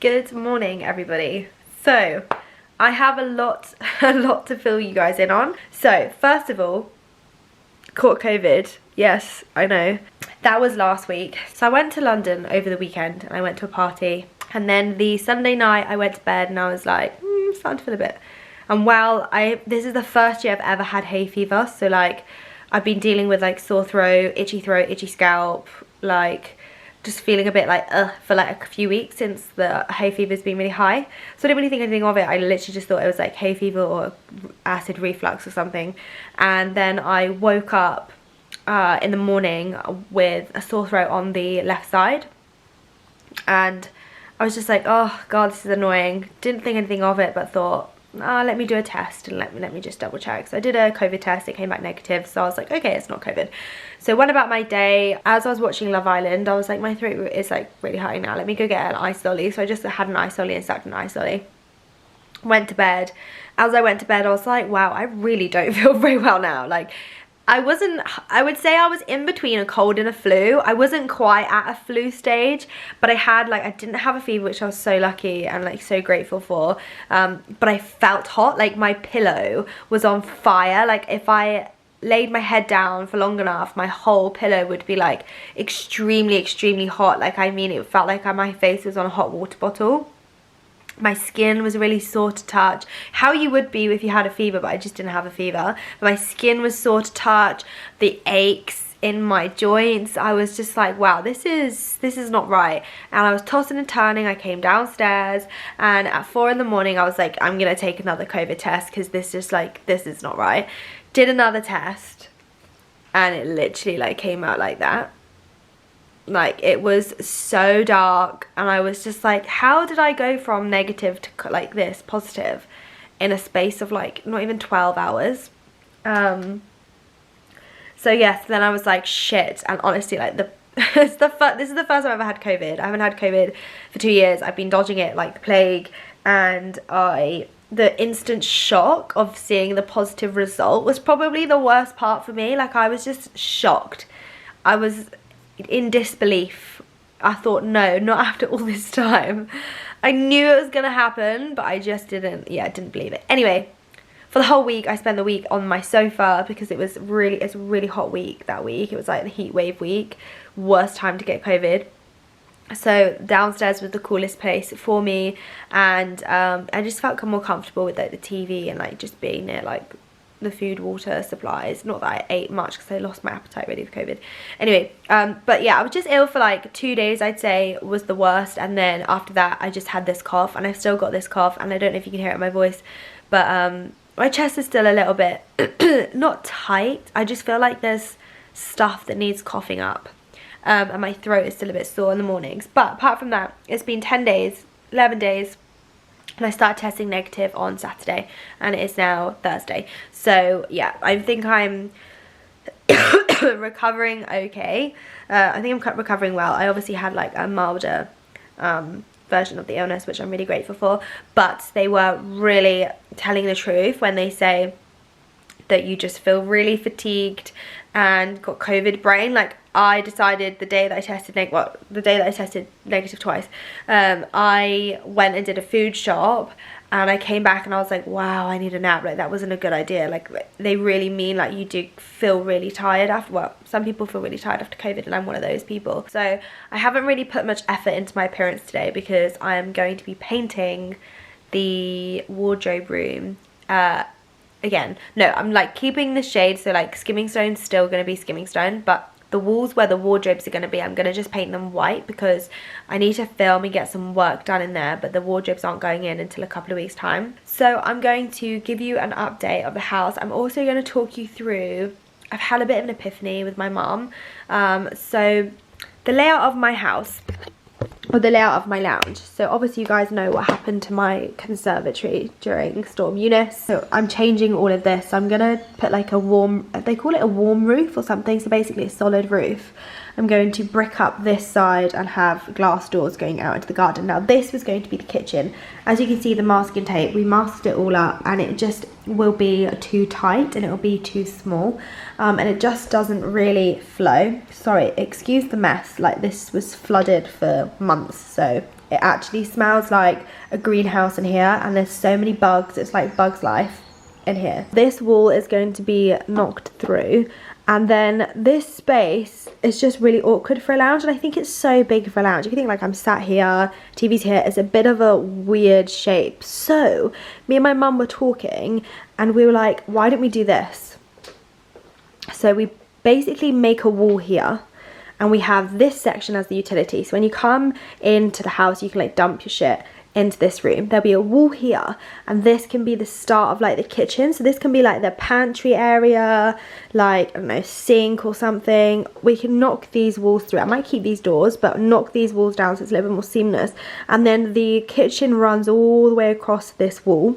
Good morning, everybody. So I have a lot to fill you guys in on. So first of all, caught COVID. Yes, I know. That was last week. So I went to London over the weekend and I went to a party. And then the Sunday night I went to bed and I was like, starting to feel a bit. And well, this is the first year I've ever had hay fever. So like, I've been dealing with like sore throat, itchy scalp, like just feeling a bit like for like a few weeks since the hay fever's been really high. So I didn't really think anything of it. I literally just thought it was like hay fever or acid reflux or something. And then I woke up in the morning with a sore throat on the left side. And I was just like, oh God, this is annoying. Didn't think anything of it, but thought, let me do a test and let me just double check. So I did a COVID test, it came back negative, so I was like, okay, it's not COVID. So went about my day. As I was watching Love Island, I was like, my throat is like really hurting now, let me go get an ice lolly. So I just had an ice lolly and sucked an ice lolly. Went to bed. As I went to bed, I was like, wow, I really don't feel very well now. Like, I would say I was in between a cold and a flu. I wasn't quite at a flu stage, but I didn't have a fever, which I was so lucky and like so grateful for. But I felt hot, like my pillow was on fire. Like if I laid my head down for long enough, my whole pillow would be like extremely hot. Like, I mean, it felt like my face was on a hot water bottle. My skin was really sore to touch. How you would be if you had a fever, but I just didn't have a fever. But my skin was sore to touch. The aches in my joints. I was just like, wow, this is not right. And I was tossing and turning. I came downstairs and at 4 in the morning I was like, I'm gonna take another COVID test because this is not right. Did another test and it literally like came out like that. Like, it was so dark and I was just like, how did I go from negative to like this positive in a space of like not even 12 hours? So yes, then I was like, shit. And honestly, like this is the first time I've ever had COVID. I haven't had COVID for 2 years. I've been dodging it like the plague, and the instant shock of seeing the positive result was probably the worst part for me. Like, I was just shocked. I was in disbelief. I thought, no, not after all this time. I knew it was gonna happen, but I just didn't believe it. Anyway, for the whole week I spent the week on my sofa because it's a really hot week that week. It was like the heat wave week, worst time to get COVID. So downstairs was the coolest place for me, and I just felt more comfortable with like the TV and like just being near like the food, water, supplies. Not that I ate much because I lost my appetite really for COVID. Anyway, but yeah, I was just ill for like 2 days, I'd say was the worst. And then after that, I just had this cough, and I've still got this cough, and I don't know if you can hear it in my voice, but my chest is still a little bit not tight. I just feel like there's stuff that needs coughing up, and my throat is still a bit sore in the mornings. But apart from that, it's been 10 days, 11 days. And I started testing negative on Saturday, and it is now Thursday. So yeah, I think I'm recovering okay. I think I'm recovering well. I obviously had like a milder version of the illness, which I'm really grateful for. But they were really telling the truth when they say that you just feel really fatigued and got COVID brain. Like, I decided the day that I tested negative twice, I went and did a food shop, and I came back and I was like, wow, I need a nap. Like, that wasn't a good idea. Like, they really mean like you do feel really tired after, well, some people feel really tired after COVID, and I'm one of those people. So I haven't really put much effort into my appearance today because I'm going to be painting the wardrobe room. Again, no, I'm like keeping the shade, so like skimming stone's still going to be skimming stone, but the walls where the wardrobes are going to be, I'm going to just paint them white because I need to film and get some work done in there, but the wardrobes aren't going in until a couple of weeks time. So I'm going to give you an update of the house. I'm also going to talk you through, I've had a bit of an epiphany with my mum. So the layout of my house, or the layout of my lounge. So obviously you guys know what happened to my conservatory during Storm Eunice. So I'm changing all of this. I'm gonna put like a warm, they call it a warm roof or something, so basically a solid roof. I'm going to brick up this side and have glass doors going out into the garden. Now this was going to be the kitchen. As you can see, the masking tape, we masked it all up, and it just will be too tight and it will be too small, and it just doesn't really flow. Sorry, excuse the mess, like this was flooded for months, so It actually smells like a greenhouse in here, and there's so many bugs. It's like Bug's Life in here. This wall is going to be knocked through, and then this space is just really awkward for a lounge, and I think it's so big for a lounge. If you think like I'm sat here, TV's here, it's a bit of a weird shape. So me and my mum were talking and we were like, why don't we do this? So we basically make a wall here, and we have this section as the utility. So when you come into the house, you can like dump your shit into this room. There'll be a wall here, and this can be the start of like the kitchen. So this can be like the pantry area, like, I don't know, sink or something. We can knock these walls through. I might keep these doors, but knock these walls down so it's a little bit more seamless. And then the kitchen runs all the way across this wall.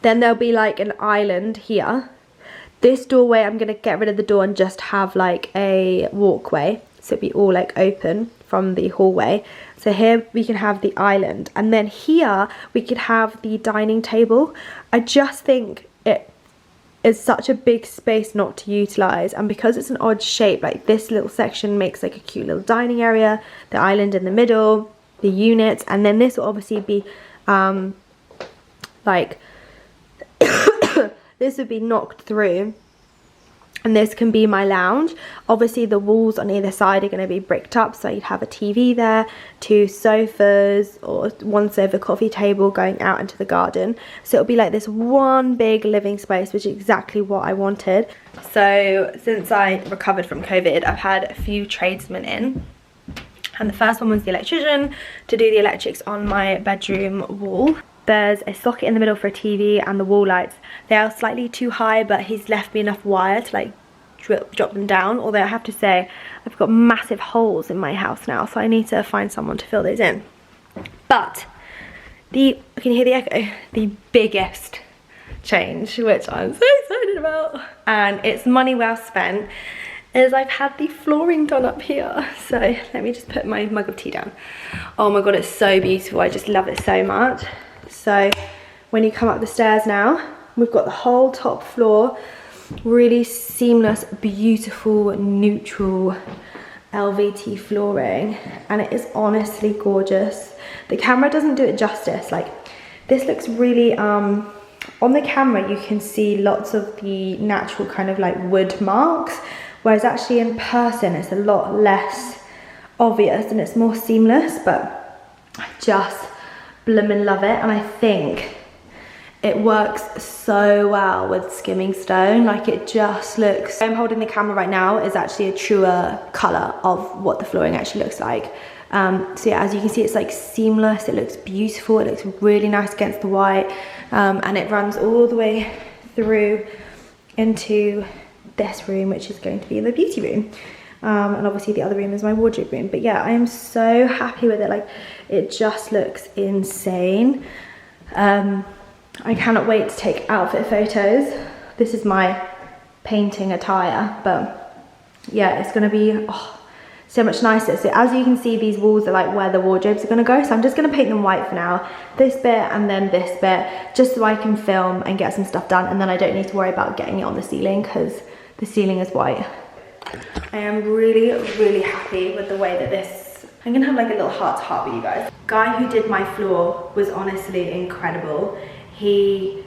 Then there'll be like an island here. This doorway, I'm going to get rid of the door and just have like a walkway. So it'd be all like open from the hallway. So here we can have the island. And then here we could have the dining table. I just think it is such a big space not to utilise. And because it's an odd shape, like this little section makes like a cute little dining area. The island in the middle, the units. And then this will obviously be like... this would be knocked through, and this can be my lounge. Obviously the walls on either side are going to be bricked up, so you'd have a TV there, 2 sofas, or 1 sofa coffee table going out into the garden. So it'll be like this one big living space, which is exactly what I wanted. So since I recovered from COVID, I've had a few tradesmen in, and the first one was the electrician to do the electrics on my bedroom wall. There's a socket in the middle for a TV, and the wall lights, they are slightly too high, but he's left me enough wire to like drop them down. Although I have to say, I've got massive holes in my house now, so I need to find someone to fill those in. But can you hear the echo? The biggest change, which I'm so excited about, and it's money well spent, is I've had the flooring done up here. So let me just put my mug of tea down. Oh my god, it's so beautiful. I just love it so much. So when you come up the stairs now, we've got the whole top floor, really seamless, beautiful, neutral LVT flooring, and it is honestly gorgeous. The camera doesn't do it justice. Like, this looks really, on the camera you can see lots of the natural kind of like wood marks, whereas actually in person it's a lot less obvious and it's more seamless. But I just blooming love it, and I think it works so well with skimming stone. Like, it just looks, I'm holding the camera right now, is actually a truer colour of what the flooring actually looks like. So yeah, as you can see, it's like seamless, it looks beautiful, it looks really nice against the white, and it runs all the way through into this room, which is going to be the beauty room. And obviously the other room is my wardrobe room. But yeah, I am so happy with it. Like, it just looks insane. I cannot wait to take outfit photos. This is my painting attire, but yeah, it's gonna be so much nicer. So as you can see, these walls are like where the wardrobes are gonna go, so I'm just gonna paint them white for now, this bit and then this bit, just so I can film and get some stuff done, and then I don't need to worry about getting it on the ceiling because the ceiling is white. I am really, really happy with the way that this, I'm gonna have like a little heart to heart with you guys. The guy who did my floor was honestly incredible. He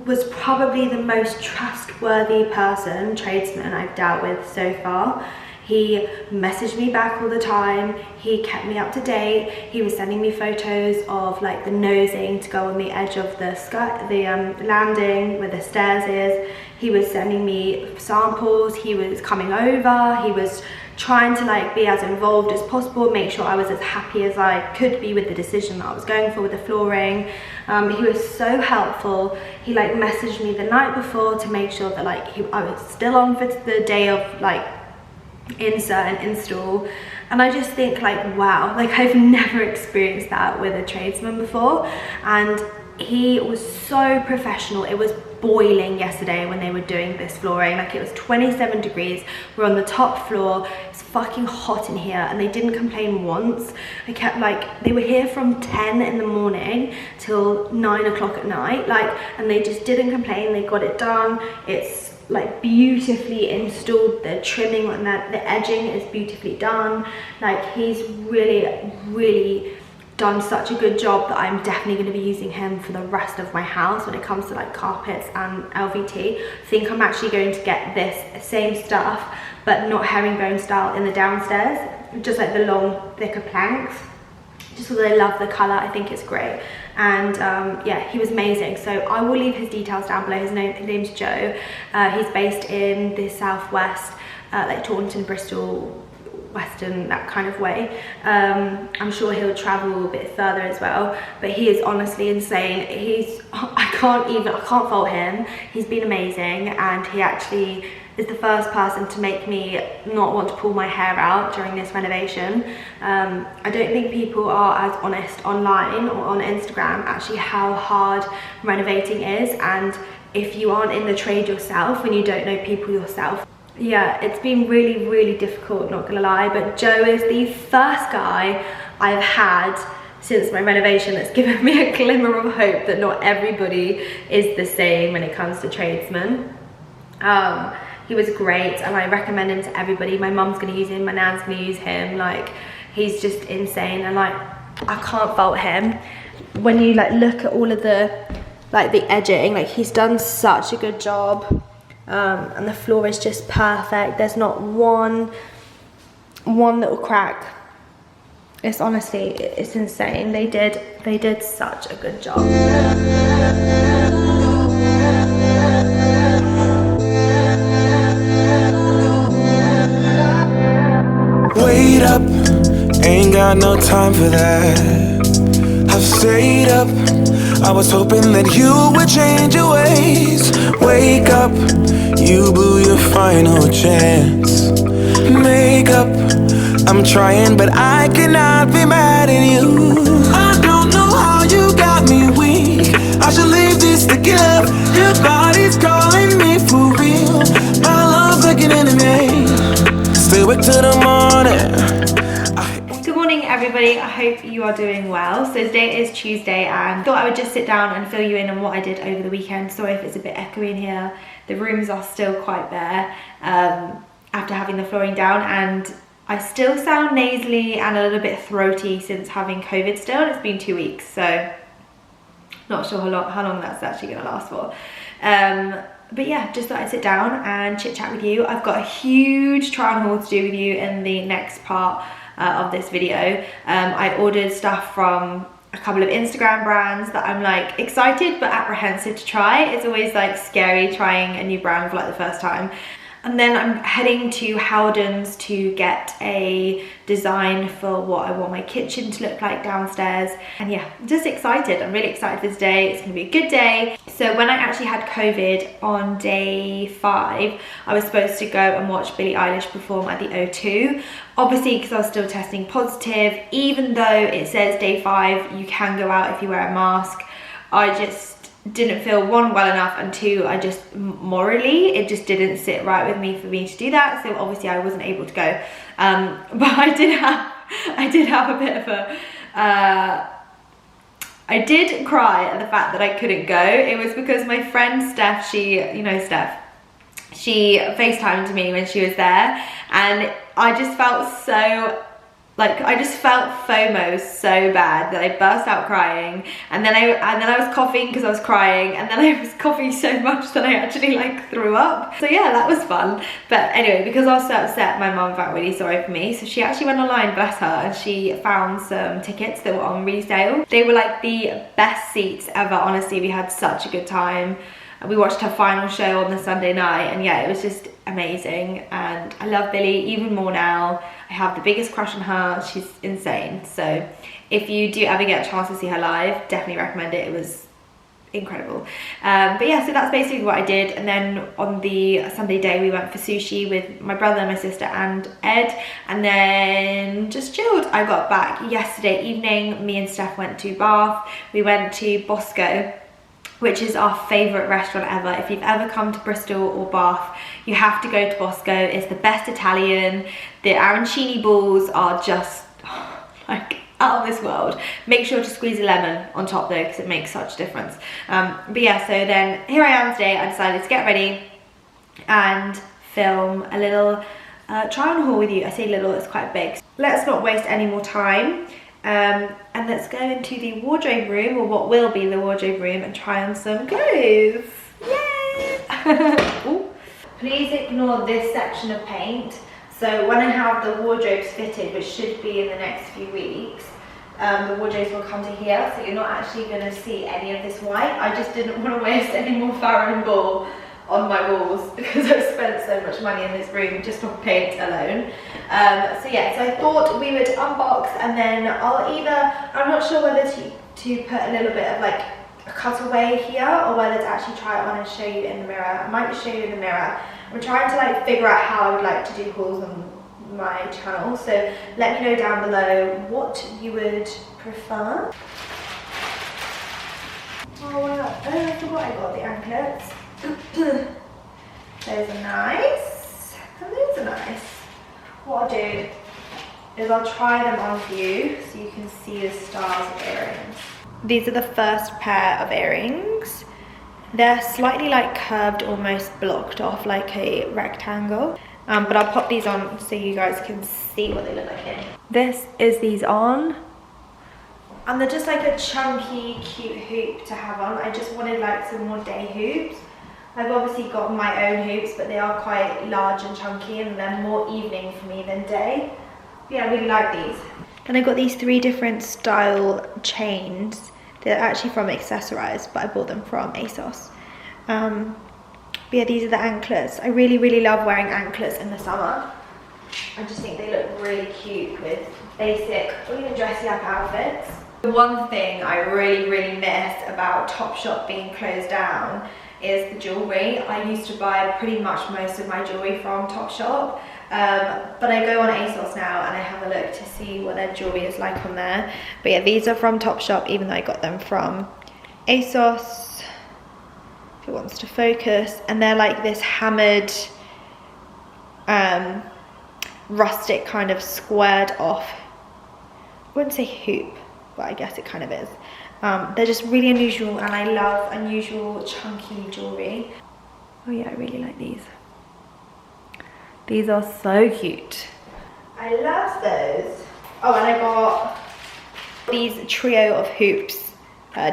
was probably the most trustworthy person, tradesman, I've dealt with so far. He messaged me back all the time, he kept me up to date, he was sending me photos of like the nosing to go on the edge of the landing where the stairs is. He was sending me samples, he was coming over, he was trying to like be as involved as possible, make sure I was as happy as I could be with the decision that I was going for with the flooring. He was so helpful. He like messaged me the night before to make sure that like I was still on for the day of like insert and install, and I just think like, wow, like I've never experienced that with a tradesman before. And he was so professional. It was boiling yesterday when they were doing this flooring, like it was 27 degrees, we're on the top floor, it's fucking hot in here, and they didn't complain once. I kept like, they were here from 10 in the morning till 9 o'clock at night, like, and they just didn't complain. They got it done. It's like beautifully installed. The trimming and the edging is beautifully done. Like, he's really done such a good job that I'm definitely going to be using him for the rest of my house when it comes to like carpets and LVT. I think I'm actually going to get this same stuff but not herringbone style in the downstairs, just like the long thicker planks, just because I love the colour. I think it's great. And yeah, he was amazing. So I will leave his details down below. His name's Joe. He's based in the southwest, like Taunton, Bristol, Western, that kind of way. I'm sure he'll travel a bit further as well, but he is honestly insane. I can't fault him. He's been amazing, and he actually is the first person to make me not want to pull my hair out during this renovation. I don't think people are as honest online or on Instagram actually how hard renovating is, and if you aren't in the trade yourself and you don't know people yourself, yeah, it's been really difficult, not gonna lie. But Joe is the first guy I've had since my renovation that's given me a glimmer of hope that not everybody is the same when it comes to tradesmen. He was great, and I recommend him to everybody. My mum's gonna use him, my nan's gonna use him. Like, he's just insane, and like, I can't fault him. When you like look at all of the like the edging, like, he's done such a good job. And the floor is just perfect. There's not one little crack. It's honestly, it's insane. They did such a good job. Wait up, ain't got no time for that. I've stayed up, I was hoping that you would change your ways. Wake up, you blew your final chance. Make up, I'm trying but I cannot be mad at you. I don't know how you got me weak. I should leave this to give. Your body's calling me for real. My love's like an enemy. Stay awake till the morning. Good morning everybody, I hope you are doing well. So today is Tuesday, and thought I would just sit down and fill you in on what I did over the weekend. Sorry if it's a bit echoey in here. The rooms are still quite bare after having the flooring down, and I still sound nasally and a little bit throaty since having COVID still. It's been 2 weeks, so not sure how long that's actually going to last for. But yeah, just thought I'd sit down and chit chat with you. I've got a huge try on haul to do with you in the next part of this video. I ordered stuff from a couple of Instagram brands that I'm like excited but apprehensive to try. It's always like scary trying a new brand for like the first time. And then I'm heading to Howden's to get a design for what I want my kitchen to look like downstairs. And yeah, I'm just excited. I'm really excited for this day. It's gonna be a good day. So when I actually had COVID on day 5, I was supposed to go and watch Billie Eilish perform at the O2. Obviously, because I was still testing positive, even though it says day 5, you can go out if you wear a mask, I just didn't feel, 1, well enough, and 2, I just morally it just didn't sit right with me for me to do that. So obviously I wasn't able to go, but I did have a bit of a I did cry at the fact that I couldn't go. It was because my friend Steph, you know Steph, she FaceTimed me when she was there, and I just felt so FOMO so bad that I burst out crying, and then I was coughing because I was crying, and then I was coughing so much that I actually like threw up. So yeah, that was fun. But anyway, because I was so upset, my mum felt really sorry for me, so she actually went online, bless her, and she found some tickets that were on resale. They were like the best seats ever, honestly. We had such a good time. We watched her final show on the Sunday night, and yeah, it was just amazing, and I love Billie even more now. I have the biggest crush on her. She's insane. So if you do ever get a chance to see her live, definitely recommend it. It was incredible. But yeah, so that's basically what I did. And then on the Sunday day, we went for sushi with my brother, my sister and Ed, and then just chilled. I got back yesterday evening. Me and Steph went to Bath. We went to Bosco, which is our favourite restaurant ever. If you've ever come to Bristol or Bath, you have to go to Bosco. It's the best Italian. The arancini balls are just like out of this world. Make sure to squeeze a lemon on top though, because it makes such a difference. But yeah, so then here I am today. I decided to get ready and film a little try on haul with you. I say little, it's quite big. Let's not waste any more time and let's go into the wardrobe room, or what will be the wardrobe room, and try on some clothes. Yay! Ooh. Please ignore this section of paint. So when I have the wardrobes fitted, which should be in the next few weeks, the wardrobes will come to here, so you're not actually going to see any of this white. I just didn't want to waste any more Farrow & Ball on my walls because I've spent so much money in this room just on paint alone. So yeah, so I thought we would unbox, and then I'm not sure whether to put a little bit of like a cutaway here, or whether to actually try it on and show you in the mirror. I might just show you in the mirror. I'm trying to like figure out how I would like to do hauls on my channel, so let me know down below what you would prefer. Oh, I forgot I got the anklets. Those are nice, and those are nice. What I'll do is I'll try them on for you so you can see the stars of earrings. These are the first pair of earrings. They're slightly like curved, almost blocked off like a rectangle. But I'll pop these on so you guys can see what they look like in. This is these on. And they're just like a chunky, cute hoop to have on. I just wanted like some more day hoops. I've obviously got my own hoops, but they are quite large and chunky, and they're more evening for me than day. But yeah, I really like these. Then I got these 3 different style chains. They're actually from Accessorize, but I bought them from ASOS. But yeah, these are the anklets. I really, really love wearing anklets in the summer. I just think they look really cute with basic or even dressy up outfits. The one thing I really, really miss about Topshop being closed down is the jewellery. I used to buy pretty much most of my jewellery from Topshop, but I go on ASOS now and I have a look to see what their jewellery is like on there. But yeah, these are from Topshop, even though I got them from ASOS, if it wants to focus. And they're like this hammered, rustic kind of squared off, I wouldn't say hoop, but I guess it kind of is. They're just really unusual, and I love unusual chunky jewellery. Oh yeah, I really like these. These are so cute. I love those. Oh, and I got these trio of hoops,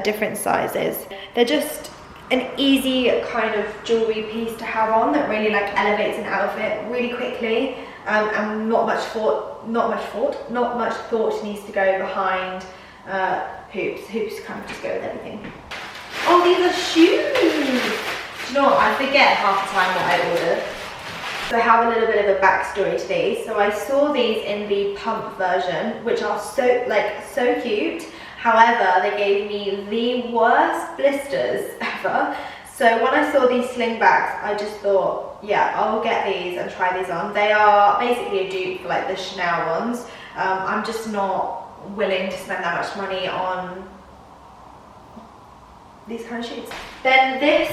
different sizes. They're just an easy kind of jewellery piece to have on that really like elevates an outfit really quickly, and not much thought needs to go behind hoops. Hoops kind of just go with everything. Oh, these are shoes! Do you know what? I forget half the time what I ordered. So I have a little bit of a backstory to these. So I saw these in the pump version, which are so cute. However, they gave me the worst blisters ever. So when I saw these slingbacks, I just thought, yeah, I'll get these and try these on. They are basically a dupe for like the Chanel ones. I'm just not willing to spend that much money on these kind of shoes. Then this,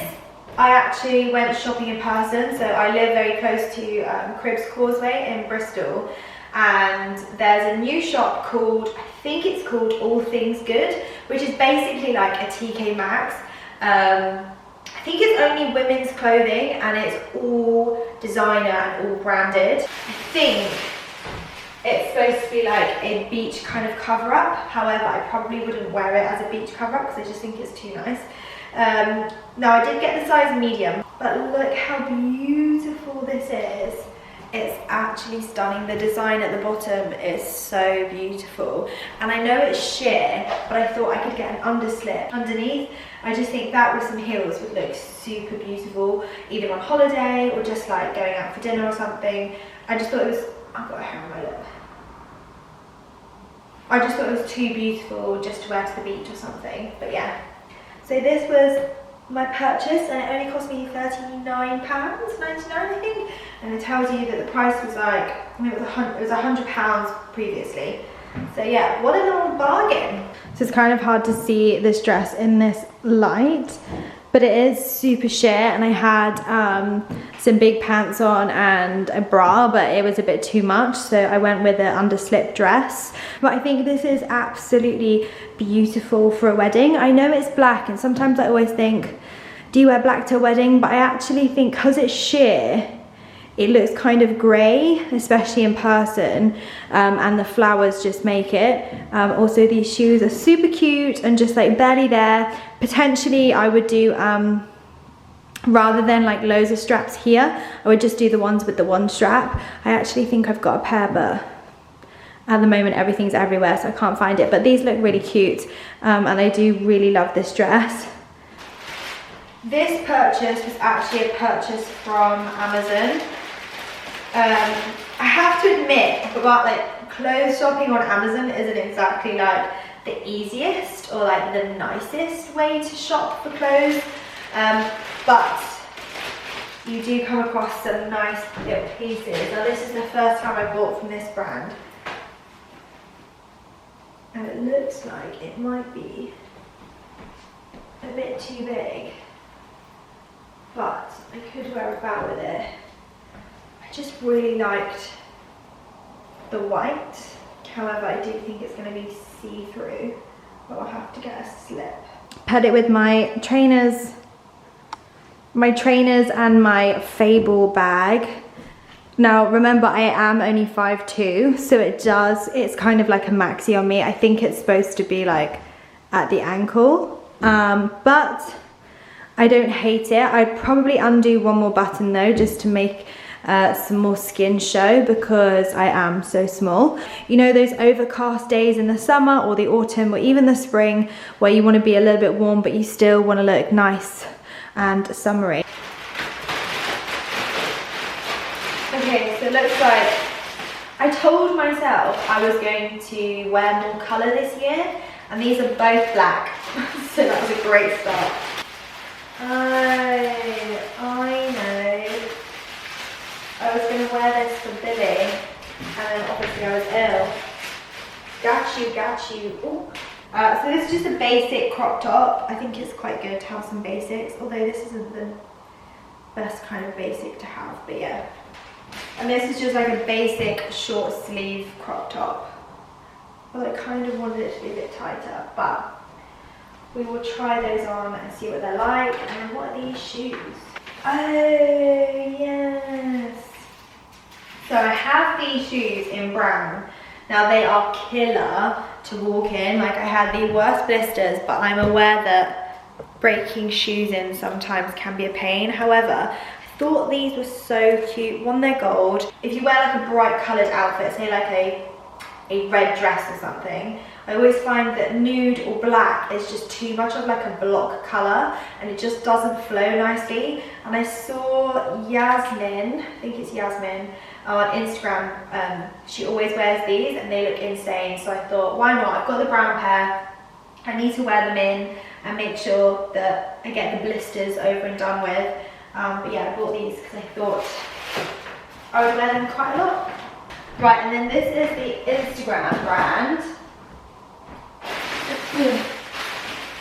I actually went shopping in person. So I live very close to Cribs Causeway in Bristol, and there's a new shop called, I think it's called All Things Good, which is basically like a TK Maxx. I think it's only women's clothing, and it's all designer and all branded. I think it's supposed to be like a beach kind of cover up. However, I probably wouldn't wear it as a beach cover up because I just think it's too nice. Now I did get the size medium, but look how beautiful this is. It's actually stunning. The design at the bottom is so beautiful. And I know it's sheer, but I thought I could get an underslip underneath. I just think that with some heels would look super beautiful, either on holiday or just like going out for dinner or something. I just thought it was, I've got a hair on my lip. I just thought it was too beautiful just to wear to the beach or something. But yeah, so this was my purchase, and it only cost me £39.99, I think. And it tells you that the price was like, it was £100 previously. So yeah, what a little bargain. So it's kind of hard to see this dress in this light, but it is super sheer, and I had some big pants on and a bra, but it was a bit too much, so I went with an underslip dress. But I think this is absolutely beautiful for a wedding. I know it's black, and sometimes I always think, do you wear black to a wedding? But I actually think because it's sheer, it looks kind of grey, especially in person, and the flowers just make it. Also, these shoes are super cute and just like barely there. Potentially I would do, rather than like loads of straps here, I would just do the ones with the one strap. I actually think I've got a pair, but at the moment everything's everywhere, so I can't find it. But these look really cute, and I do really love this dress. This purchase was actually a purchase from Amazon. I have to admit, about like clothes shopping on Amazon isn't exactly like the easiest or like the nicest way to shop for clothes, but you do come across some nice little pieces. Now this is the first time I bought from this brand, and it looks like it might be a bit too big, but I could wear about with it. I just really liked the white, however I do think it's going to be see-through, but I'll have to get a slip. Paired it with my trainers and my Fable bag. Now remember, I am only 5'2", so it's kind of like a maxi on me. I think it's supposed to be like at the ankle, but I don't hate it. I'd probably undo one more button though, just to make some more skin show, because I am so small. You know those overcast days in the summer or the autumn or even the spring where you want to be a little bit warm but you still want to look nice and summery. Okay, so it looks like I told myself I was going to wear more colour this year, and these are both black, so that was a great start. I know. I was going to wear this for Billy, and then obviously I was ill. Got you. Ooh. So this is just a basic crop top. I think it's quite good to have some basics, although this isn't the best kind of basic to have, but yeah. And this is just like a basic short sleeve crop top. Well, I kind of wanted it to be a bit tighter, but we will try those on and see what they're like. And then what are these shoes? Oh, yes. So I have these shoes in brown. Now they are killer to walk in. Like, I had the worst blisters, but I'm aware that breaking shoes in sometimes can be a pain. However, I thought these were so cute. One, they're gold. If you wear like a bright coloured outfit, say like a red dress or something, I always find that nude or black is just too much of like a block colour, and it just doesn't flow nicely. And I saw Yasmin, I think it's Yasmin, on Instagram. She always wears these and they look insane, so I thought, why not? I've got the brown pair, I need to wear them in and make sure that I get the blisters over and done with. But yeah, I bought these because I thought I would wear them quite a lot. Right, and then this is the Instagram brand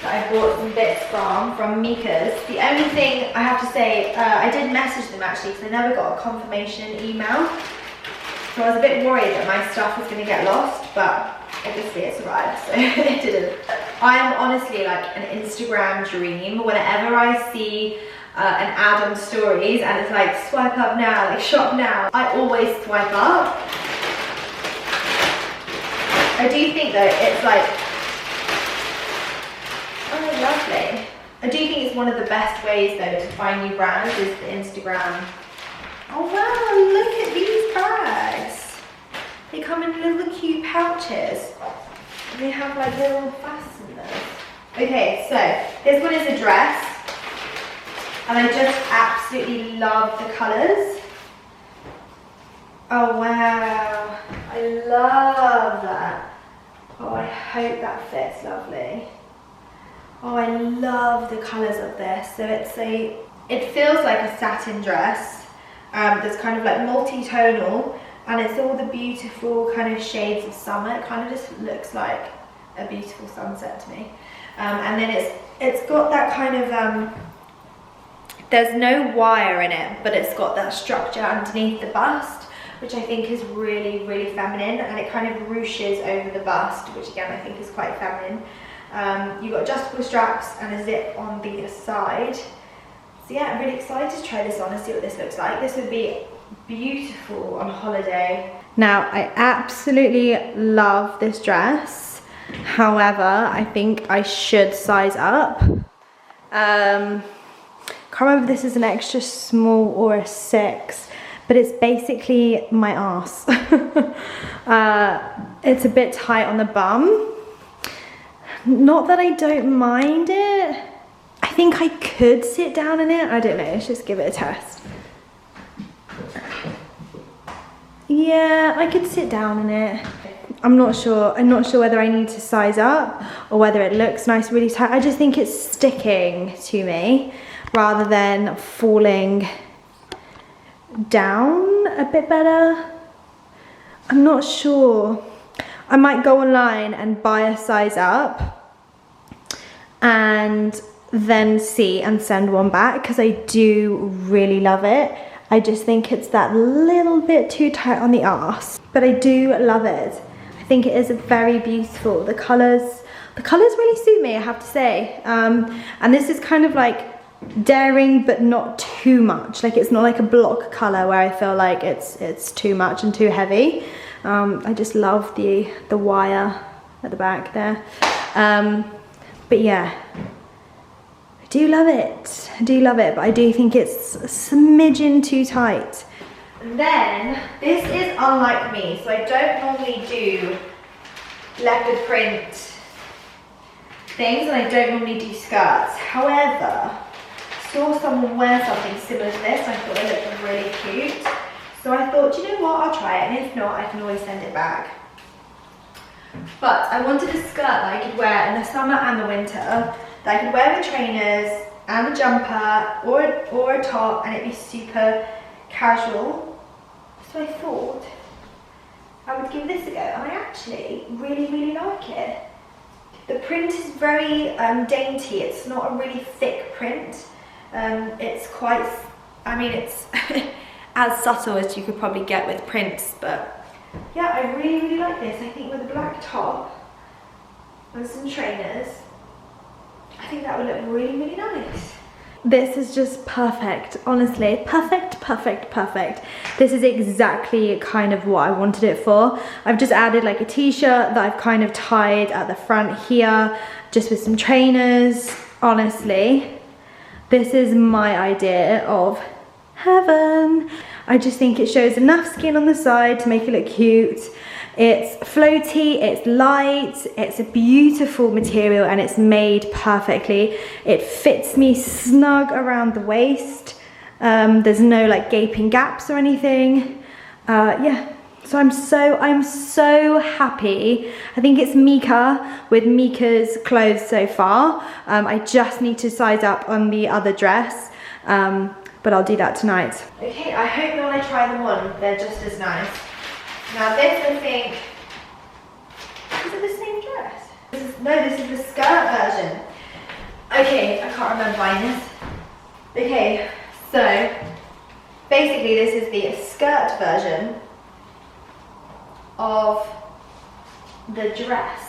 that I bought some bits from Mika's. The only thing I have to say, I did message them actually, because I never got a confirmation email. So I was a bit worried that my stuff was going to get lost, but obviously it's arrived, so it didn't. I am honestly like an Instagram dream. Whenever I see an ad on stories and it's like swipe up now, like shop now, I always swipe up. I do think though it's like, oh lovely. I do think it's one of the best ways though to find new brands is the Instagram. Oh wow, look at these bags. They come in little cute pouches. They have like little fasteners. Okay, so this one is a dress. And I just absolutely love the colours. Oh wow, I love that. Oh, I hope that fits lovely. Oh, I love the colours of this. So it feels like a satin dress that's kind of like multi-tonal, and it's all the beautiful kind of shades of summer. It kind of just looks like a beautiful sunset to me. And then it's got that kind of, there's no wire in it, but it's got that structure underneath the bust, which I think is really, really feminine, and it kind of ruches over the bust, which again I think is quite feminine. You've got adjustable straps and a zip on the side, So yeah, I'm really excited to try this on and see what this looks like. This would be beautiful on holiday. Now, I absolutely love this dress. However, I think I should size up. Can't remember if this is an extra small or a 6, but it's basically my arse. It's a bit tight on the bum. Not that I don't mind it. I think I could sit down in it. I don't know, let's just give it a test. Yeah, I could sit down in it. I'm not sure whether I need to size up or whether it looks nice really tight. I just think it's sticking to me rather than falling down a bit better. I'm not sure. I might go online and buy a size up and then see and send one back, because I do really love it. I just think it's that little bit too tight on the arse, but I do love it. I think it is very beautiful. The colours really suit me, I have to say. And this is kind of like daring, but not too much. Like, it's not like a block colour where I feel like it's too much and too heavy. I just love the wire at the back there. But yeah, I do love it. I do love it, but I do think it's a smidgen too tight. And then, this is unlike me, so I don't normally do leopard print things, and I don't normally do skirts. However, I saw someone wear something similar to this, and I thought it looked really cute. So I thought, you know what, I'll try it, and if not, I can always send it back. But I wanted a skirt that I could wear in the summer and the winter, that I could wear with trainers and a jumper or a top, and it'd be super casual. So I thought I would give this a go, and I actually really, really like it. The print is very dainty. It's not a really thick print. It's quite, I mean, it's as subtle as you could probably get with prints, but yeah, I really, really like this. I think with a black top and some trainers, I think that would look really, really nice. This is just perfect, honestly. Perfect, perfect, perfect. This is exactly kind of what I wanted it for. I've just added like a t-shirt that I've kind of tied at the front here, just with some trainers. Honestly, this is my idea of heaven. I just think it shows enough skin on the side to make it look cute. It's floaty, it's light, it's a beautiful material, and it's made perfectly. It fits me snug around the waist. There's no like gaping gaps or anything. Yeah, so I'm so happy. I think it's Mika with Mika's clothes so far. I just need to size up on the other dress, but I'll do that tonight. Okay, I hope when I try them on, they're just as nice. Now this, I think, is it the same dress? This is the skirt version. Okay, I can't remember buying this. Okay, so basically this is the skirt version of the dress.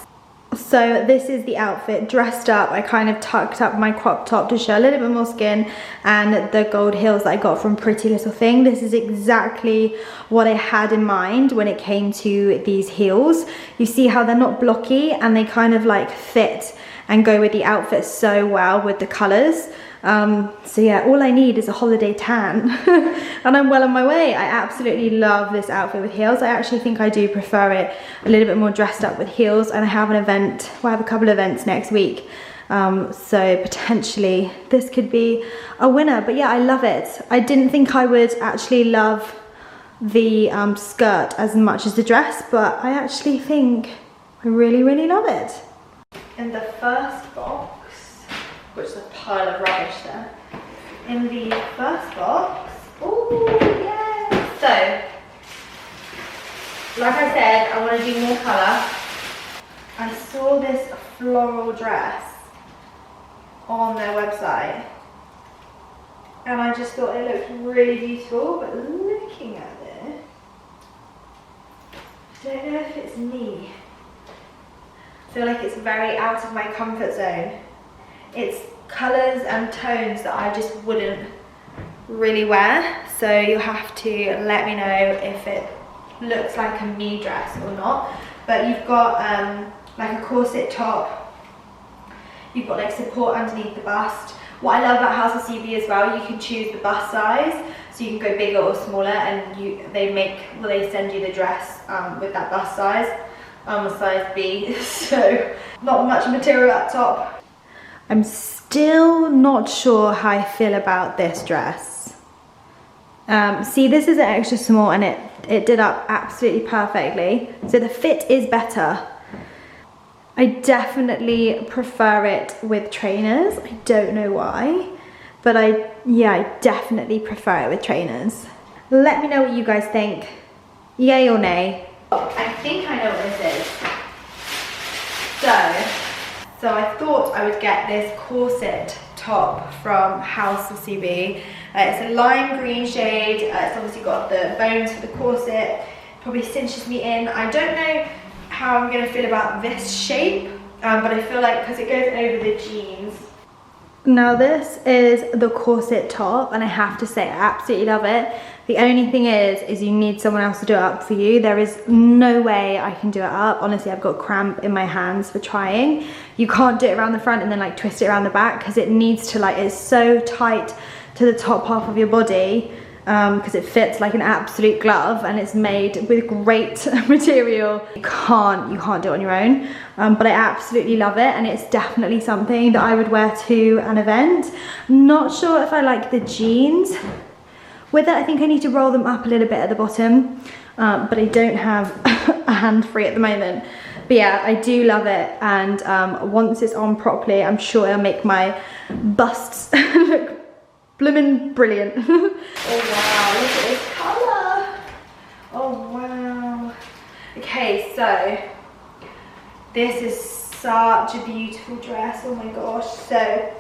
So this is the outfit dressed up. I kind of tucked up my crop top to show a little bit more skin, and the gold heels that I got from Pretty Little Thing. This is exactly what I had in mind when it came to these heels. You see how they're not blocky, and they kind of like fit and go with the outfit so well with the colors. So yeah, all I need is a holiday tan and I'm well on my way. I absolutely love this outfit with heels. I actually think I do prefer it a little bit more dressed up with heels, and I have an event, well, I have a couple of events next week. So potentially this could be a winner, but yeah, I love it. I didn't think I would actually love the skirt as much as the dress, but I actually think I really, really love it. In the first box, which is a pile of rubbish there. In the first box, oh yeah. So, like I said, I want to do more colour. I saw this floral dress on their website, and I just thought it looked really beautiful, but looking at it, I don't know if it's me. I feel like it's very out of my comfort zone. it's colours and tones that I just wouldn't really wear, so you'll have to let me know if it looks like a me dress or not. But you've got like a corset top, you've got like support underneath the bust. What I love about House of CB as well, you can choose the bust size, so you can go bigger or smaller, and they send you the dress with that bust size. I'm a size B, so not much material at top. I'm still not sure how I feel about this dress. See, this is an extra small and it did up absolutely perfectly. So the fit is better. I definitely prefer it with trainers. I don't know why, but I definitely prefer it with trainers. Let me know what you guys think. Yay or nay? I think I know what this is. So I thought I would get this corset top from House of CB. It's a lime green shade. It's obviously got the bones for the corset. Probably cinches me in. I don't know how I'm going to feel about this shape, but I feel like because it goes over the jeans. Now this is the corset top, and I have to say I absolutely love it. The only thing is you need someone else to do it up for you. There is no way I can do it up. Honestly, I've got cramp in my hands for trying. You can't do it around the front and then like twist it around the back, because it needs to like, it's so tight to the top half of your body, because it fits like an absolute glove, and it's made with great material. You can't do it on your own, but I absolutely love it, and it's definitely something that I would wear to an event. Not sure if I like the jeans with it. I think I need to roll them up a little bit at the bottom, but I don't have a hand free at the moment. But yeah, I do love it, and once it's on properly, I'm sure it'll make my busts look blooming brilliant. Oh wow, look at this colour. Oh wow. Okay, so this is such a beautiful dress. Oh my gosh. So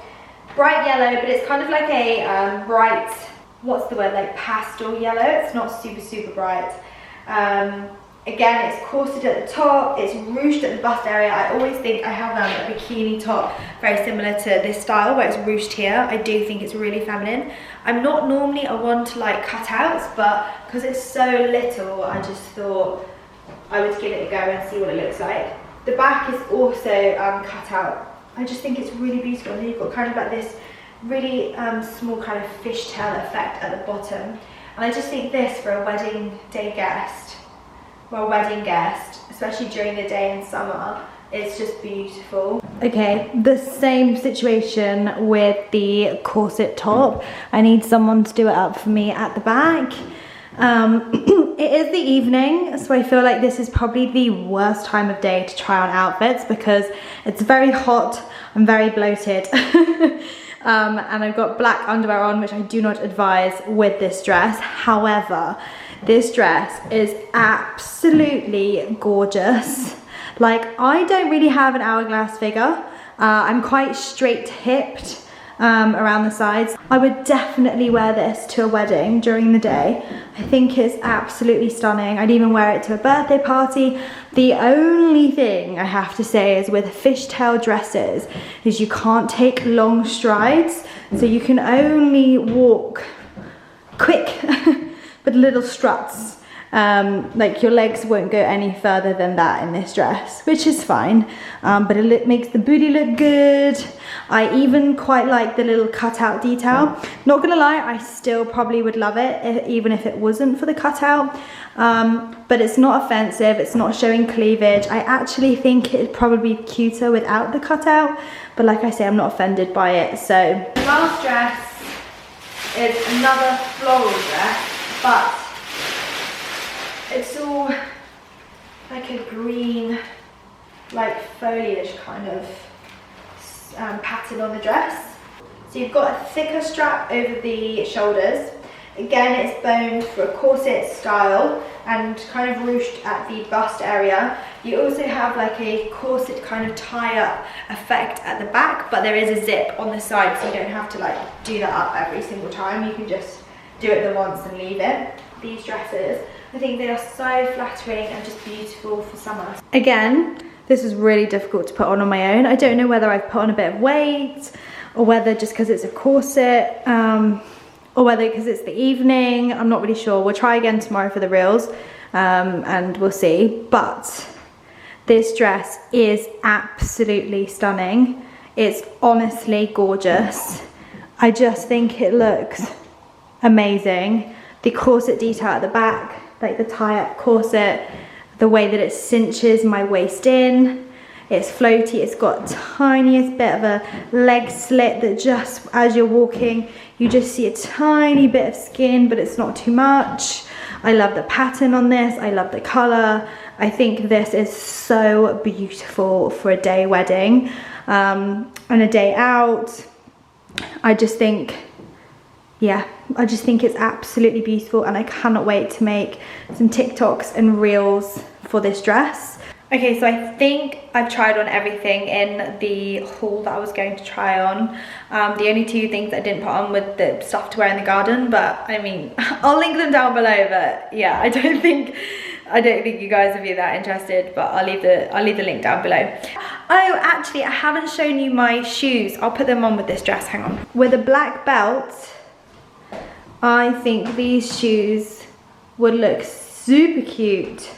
bright yellow, but it's kind of like a bright, what's the word, like pastel yellow. It's not super bright. Again, it's corseted at the top, it's ruched at the bust area. I always think I have a bikini top very similar to this style where it's ruched here. I do think it's really feminine. I'm not normally a one to like cutouts, but because it's so little, I just thought I would give it a go and see what it looks like. The back is also cut out. I just think it's really beautiful. And then you've got kind of like this really small kind of fishtail effect at the bottom. And I just think this for a wedding day guest, especially during the day in summer, it's just beautiful. Okay, the same situation with the corset top. I need someone to do it up for me at the back. It is the evening, so I feel like this is probably the worst time of day to try on outfits because it's very hot, I'm very bloated. And I've got black underwear on, which I do not advise with this dress. However, this dress is absolutely gorgeous. Like, I don't really have an hourglass figure. I'm quite straight hipped around the sides. I would definitely wear this to a wedding during the day. I think it's absolutely stunning. I'd even wear it to a birthday party. The only thing I have to say is with fishtail dresses is you can't take long strides, so you can only walk quick with little struts. Like your legs won't go any further than that in this dress, which is fine, but it makes the booty look good. I even quite like the little cutout detail. Not gonna lie, I still probably would love it even if it wasn't for the cutout, but it's not offensive, it's not showing cleavage. I actually think it'd probably be cuter without the cutout, but like I say, I'm not offended by it. So the last dress is another floral dress, but it's all like a green, like foliage kind of pattern on the dress. So you've got a thicker strap over the shoulders. Again, it's boned for a corset style and kind of ruched at the bust area. You also have like a corset kind of tie-up effect at the back, but there is a zip on the side, so you don't have to like do that up every single time. You can just do it the once and leave it. These dresses, I think they are so flattering and just beautiful for summer. Again, This was really difficult to put on my own. I don't know whether I've put on a bit of weight, or whether just because it's a corset, or whether because it's the evening. I'm not really sure. We'll try again tomorrow for the reels, and we'll see. But this dress is absolutely stunning. It's honestly gorgeous. I just think it looks amazing. The corset detail at the back, like the tie-up corset, the way that it cinches my waist in. It's floaty, it's got tiniest bit of a leg slit that just as you're walking, you just see a tiny bit of skin, but it's not too much. I love the pattern on this, I love the color. I think this is so beautiful for a day wedding and a day out. I just think, yeah, I just think it's absolutely beautiful, and I cannot wait to make some TikToks and reels for this dress. Okay, so I think I've tried on everything in the haul that I was going to try on. The only two things I didn't put on were the stuff to wear in the garden, but I mean, I'll link them down below. But yeah, I don't think you guys will be that interested, but I'll leave the link down below. Oh, actually, I haven't shown you my shoes. I'll put them on with this dress, hang on. With a black belt, I think these shoes would look super cute.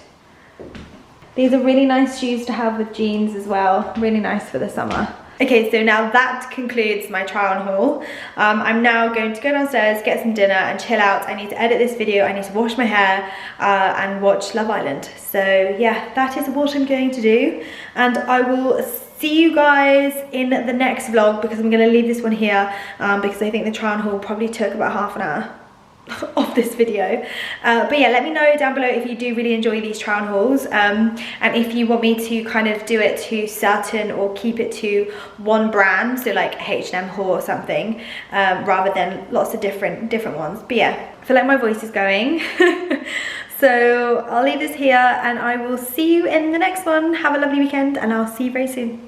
These are really nice shoes to have with jeans as well. Really nice for the summer. Okay, so now that concludes my try on haul. I'm now going to go downstairs, get some dinner and chill out. I need to edit this video, I need to wash my hair and watch Love Island. So yeah, that is what I'm going to do. And I will see you guys in the next vlog, because I'm gonna leave this one here because I think the try on haul probably took about half an hour of this video. But yeah, let me know down below if you do really enjoy these try on hauls, and if you want me to kind of do it to certain or keep it to one brand, so like H&M haul or something, rather than lots of different ones. But yeah, I feel like my voice is going. So I'll leave this here and I will see you in the next one. Have a lovely weekend and I'll see you very soon.